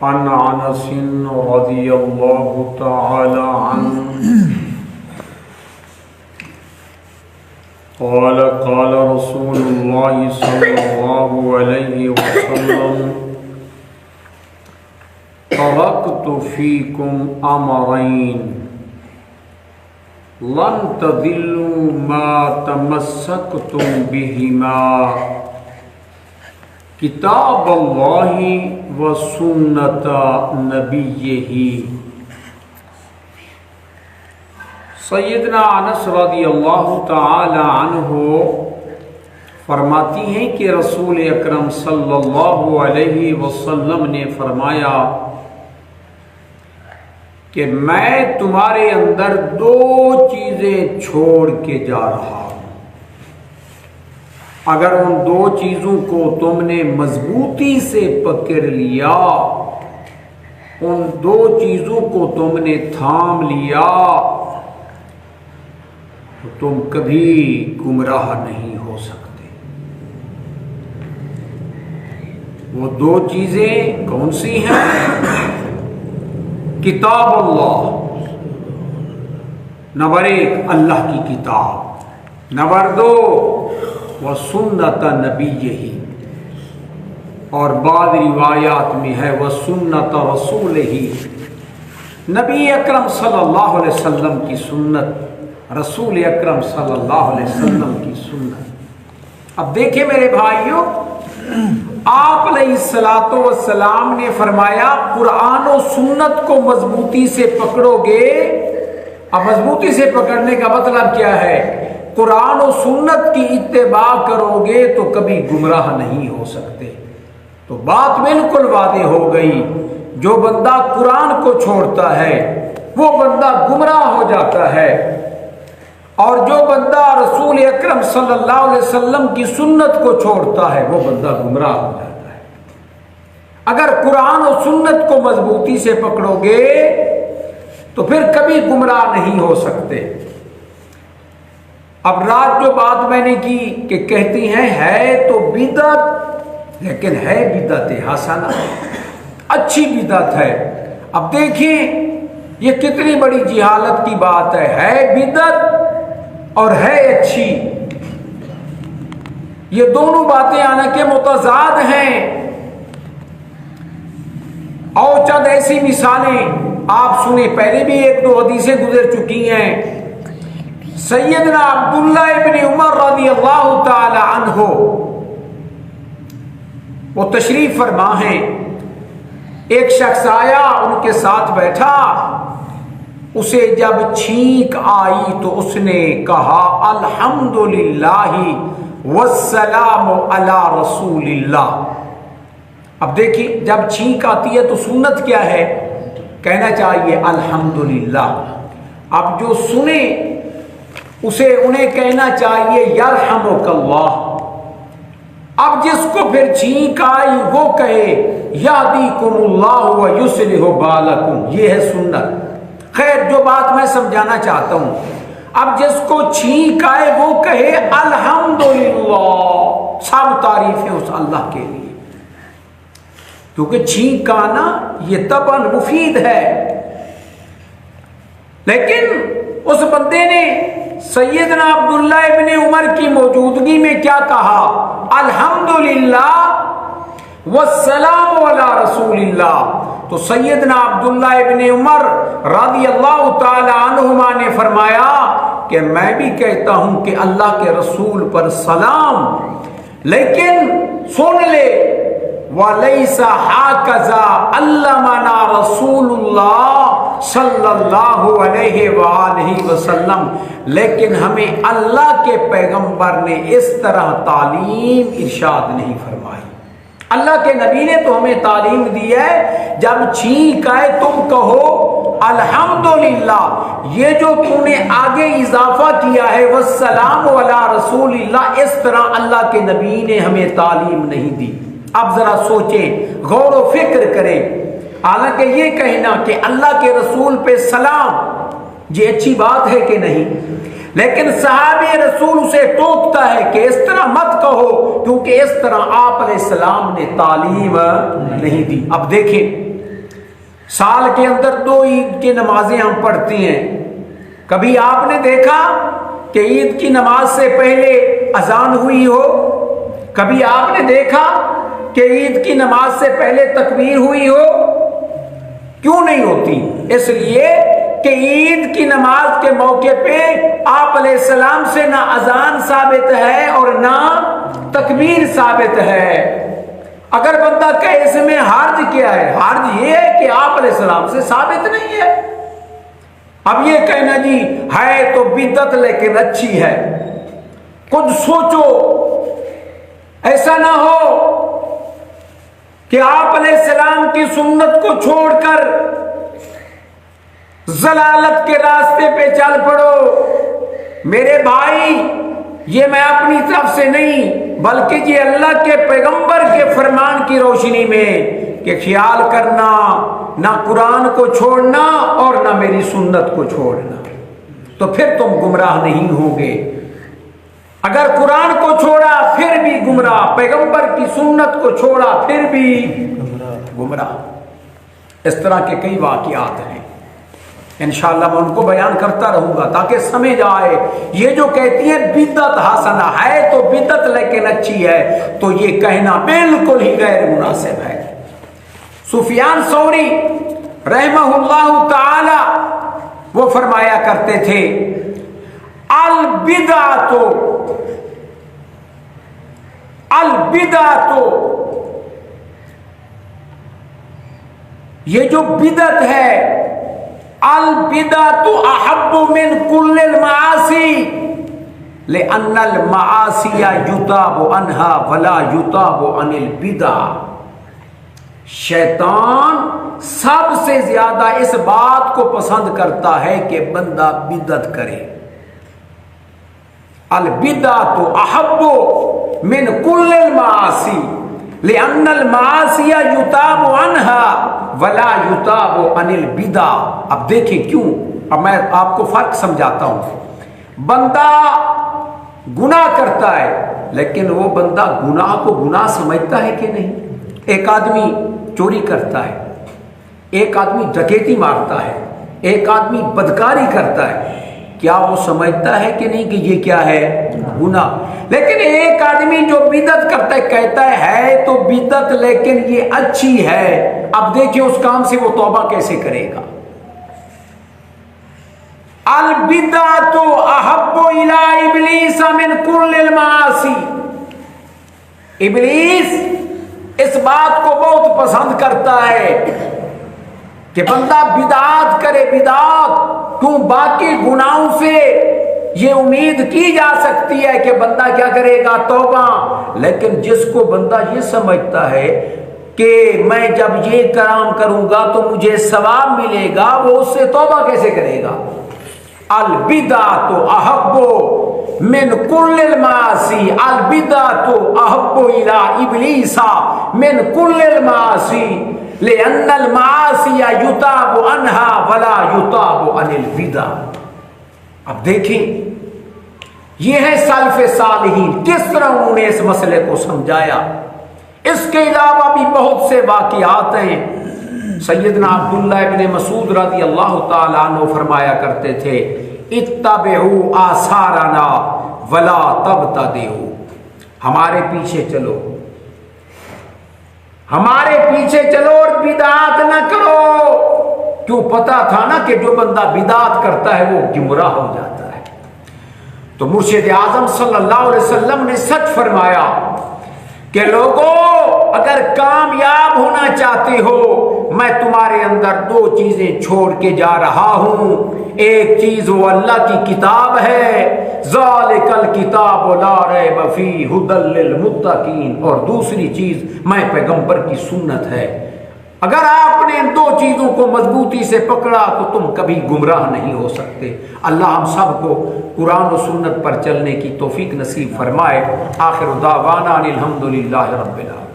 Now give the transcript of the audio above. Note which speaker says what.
Speaker 1: عن انس رضی اللہ تعالی عنہ قال قال رسول اللہ صلی اللہ علیہ وسلم ترکت فیکم امرین لن تضلوا ما تمسکتم بہما کتاب اللہ و سنت نبیہ۔ سیدنا انس رضی اللہ تعالی عنہ فرماتی ہیں کہ رسول اکرم صلی اللہ علیہ وسلم نے فرمایا کہ میں تمہارے اندر دو چیزیں چھوڑ کے جا رہا ہوں، اگر ان دو چیزوں کو تم نے مضبوطی سے پکڑ لیا، ان دو چیزوں کو تم نے تھام لیا تو تم کبھی گمراہ نہیں ہو سکتے۔ وہ دو چیزیں کون سی ہیں؟ کتاب اللہ، نمبر 1 اللہ کی کتاب، نمبر 2 وہ سنت نبیہ، اور بعض روایات میں ہے وہ سنت رسولہ، نبی اکرم صلی اللہ علیہ وسلم کی سنت، رسول اکرم صلی اللہ علیہ وسلم کی سنت۔ اب دیکھیں میرے بھائیوں، آپ علیہ الصلوۃ والسلام نے فرمایا قرآن و سنت کو مضبوطی سے پکڑو گے۔ اب مضبوطی سے پکڑنے کا مطلب کیا ہے؟ قرآن و سنت کی اتباع کرو گے تو کبھی گمراہ نہیں ہو سکتے۔ تو بات بالکل واضح ہو گئی، جو بندہ قرآن کو چھوڑتا ہے وہ بندہ گمراہ ہو جاتا ہے، اور جو بندہ رسول اکرم صلی اللہ علیہ وسلم کی سنت کو چھوڑتا ہے وہ بندہ گمراہ ہو جاتا ہے۔ اگر قرآن و سنت کو مضبوطی سے پکڑو گے تو پھر کبھی گمراہ نہیں ہو سکتے۔ اب رات جو بات میں نے کی کہ کہتی ہیں ہے تو بدعت، لیکن ہے بدعت حسنہ، اچھی بدعت ہے۔ اب دیکھیں یہ کتنی بڑی جہالت کی بات ہے بدعت اور ہے اچھی، یہ دونوں باتیں حالانکہ متضاد ہیں۔ اور چند ایسی مثالیں آپ سنیں، پہلے بھی 1-2 حدیثیں گزر چکی ہیں۔ سیدنا عبداللہ ابن عمر رضی اللہ تعالی عنہ وہ تشریف فرما ہیں، ایک شخص آیا ان کے ساتھ بیٹھا، اسے جب چھینک آئی تو اس نے کہا الحمدللہ والسلام علی رسول اللہ۔ اب دیکھیں جب چھینک آتی ہے تو سنت کیا ہے؟ کہنا چاہیے الحمدللہ۔ اب جو سنے انہیں کہنا چاہیے یرحمک اللہ۔ اب جس کو پھر چھینک آئی وہ کہے یہدیکم اللہ ویصلح بالکم، یہ ہے سنت۔ خیر جو بات میں سمجھانا چاہتا ہوں، اب جس کو چھینک آئے وہ کہے الحمدللہ، سب تعریفیں اس اللہ کے لیے، کیونکہ چھینک آنا یہ طبعاً مفید ہے۔ لیکن اس بندے نے سیدنا عبداللہ ابن عمر کی موجودگی میں کیا کہا؟ الحمدللہ والسلام علی رسول اللہ۔ تو سیدنا عبداللہ ابن عمر رضی اللہ تعالی عنہما نے فرمایا کہ میں بھی کہتا ہوں کہ اللہ کے رسول پر سلام، لیکن سن لے وَلَيْسَ هَكَذَا عَلَّمَنَا رَسُولُ اللَّهِ صلی اللہ علیہ وآلہ وسلم، لیکن ہمیں اللہ کے پیغمبر نے اس طرح تعلیم ارشاد نہیں فرمائی۔ اللہ کے نبی نے تو ہمیں تعلیم دی ہے جب چھینک آئے تم کہو الحمدللہ۔ یہ جو تم نے آگے اضافہ کیا ہے والسلام علی رسول اللہ، اس طرح اللہ کے نبی نے ہمیں تعلیم نہیں دی۔ اب ذرا سوچیں، غور و فکر کریں۔ حالانکہ یہ کہنا کہ اللہ کے رسول پہ سلام یہ اچھی بات ہے کہ نہیں، لیکن صحابی رسول اسے ٹوکتا ہے کہ اس طرح مت کہو، کیونکہ اس طرح آپ علیہ السلام نے تعلیم نہیں دی۔ اب دیکھیں سال کے اندر 2 عید کی نمازیں ہم پڑھتے ہیں. کبھی آپ نے دیکھا کہ عید کی نماز سے پہلے اذان ہوئی ہو؟ کبھی آپ نے دیکھا کہ عید کی نماز سے پہلے تکبیر ہوئی ہو؟ کیوں نہیں ہوتی؟ اس لیے کہ عید کی نماز کے موقع پہ آپ علیہ السلام سے نہ اذان ثابت ہے اور نہ تکبیر ثابت ہے. اگر بندہ کہے اس میں حرج کیا ہے؟ حرج یہ ہے کہ آپ علیہ السلام سے ثابت نہیں ہے. اب یہ کہنا جی ہے تو بدعت لیکن اچھی ہے. خود سوچو، ایسا نہ ہو کہ آپ علیہ السلام کی سنت کو چھوڑ کر ضلالت کے راستے پہ چل پڑو. میرے بھائی، یہ میں اپنی طرف سے نہیں بلکہ یہ اللہ کے پیغمبر کے فرمان کی روشنی میں کہ خیال کرنا نہ قرآن کو چھوڑنا اور نہ میری سنت کو چھوڑنا، تو پھر تم گمراہ نہیں ہوگے. اگر قرآن کو چھوڑا پھر بھی گمراہ، پیغمبر کی سنت کو چھوڑا پھر بھی گمراہ. اس طرح کے کئی واقعات ہیں، انشاءاللہ میں ان کو بیان کرتا رہوں گا تاکہ سمجھ آئے. یہ جو کہتی ہیں بدعت حسنہ ہے تو بدعت لیکن اچھی ہے، تو یہ کہنا بالکل ہی غیر مناسب ہے. سفیان ثوری رحمہ اللہ تعالی وہ فرمایا کرتے تھے البدعۃ یہ جو بدعت ہے، البدعۃ احب من کل المعاصی لأن المعاصی یتاب عنها ولا یتاب عن البدع. شیطان سب سے زیادہ اس بات کو پسند کرتا ہے کہ بندہ بدعت کرے. البدعۃ احب من کل المعاصی لأن المعاصی یتاب عنها ولا یتاب عن البدع. اب دیکھیں کیوں، اب میں آپ کو فرق سمجھاتا ہوں. بندہ گناہ کرتا ہے لیکن وہ بندہ گناہ کو گناہ سمجھتا ہے کہ نہیں؟ ایک آدمی چوری کرتا ہے، ایک آدمی ڈکیتی مارتا ہے، ایک آدمی بدکاری کرتا ہے، کیا وہ سمجھتا ہے کہ نہیں کہ یہ کیا ہے؟ گناہ. لیکن ایک آدمی جو بدعت کرتا ہے کہتا ہے تو بدعت لیکن یہ اچھی ہے. اب دیکھیں اس کام سے وہ توبہ کیسے کرے گا. البدعۃ احب الی ابلیس من کل المعاصی. ابلیس اس بات کو بہت پسند کرتا ہے کہ بندہ بدعات کرے. بدعات کیوں؟ باقی گناہوں سے یہ امید کی جا سکتی ہے کہ بندہ کیا کرے گا؟ توبہ. لیکن جس کو بندہ یہ سمجھتا ہے کہ میں جب یہ کام کروں گا تو مجھے ثواب ملے گا، وہ اس سے توبہ کیسے کرے گا؟ البدعۃ احب من کل المعاصی، البدعۃ احب الی ابلیس من کل المعاصی لأن المعاصی یتاب عنها ولا یتاب عن البدع. اب دیکھیں یہ ہے سلف صالحین کس طرح انہوں نے اس مسئلے کو سمجھایا. اس کے علاوہ بھی بہت سے واقعات ہیں. سیدنا عبداللہ ابن مسعود رضی اللہ تعالی عنہ فرمایا کرتے تھے اتبعوا آثارنا ولا تبتدعوا. ہمارے پیچھے چلو، ہمارے پیچھے چلو اور بدعات نہ کرو. کیوں؟ پتا تھا نا کہ جو بندہ بدعات کرتا ہے وہ گمراہ ہو جاتا ہے. تو مرشد اعظم صلی اللہ علیہ وسلم نے سچ فرمایا کہ لوگوں اگر کامیاب ہونا چاہتے ہو میں تمہارے اندر 2 چیزیں چھوڑ کے جا رہا ہوں. ایک چیز وہ اللہ کی کتاب ہے، ذالک الکتاب لا ریب فیہ ھدی للمتقین، اور دوسری چیز میں پیغمبر کی سنت ہے. اگر آپ نے ان 2 چیزوں کو مضبوطی سے پکڑا تو تم کبھی گمراہ نہیں ہو سکتے. اللہ ہم سب کو قرآن و سنت پر چلنے کی توفیق نصیب فرمائے. آخر دعوانا الحمدللہ رب العالمین.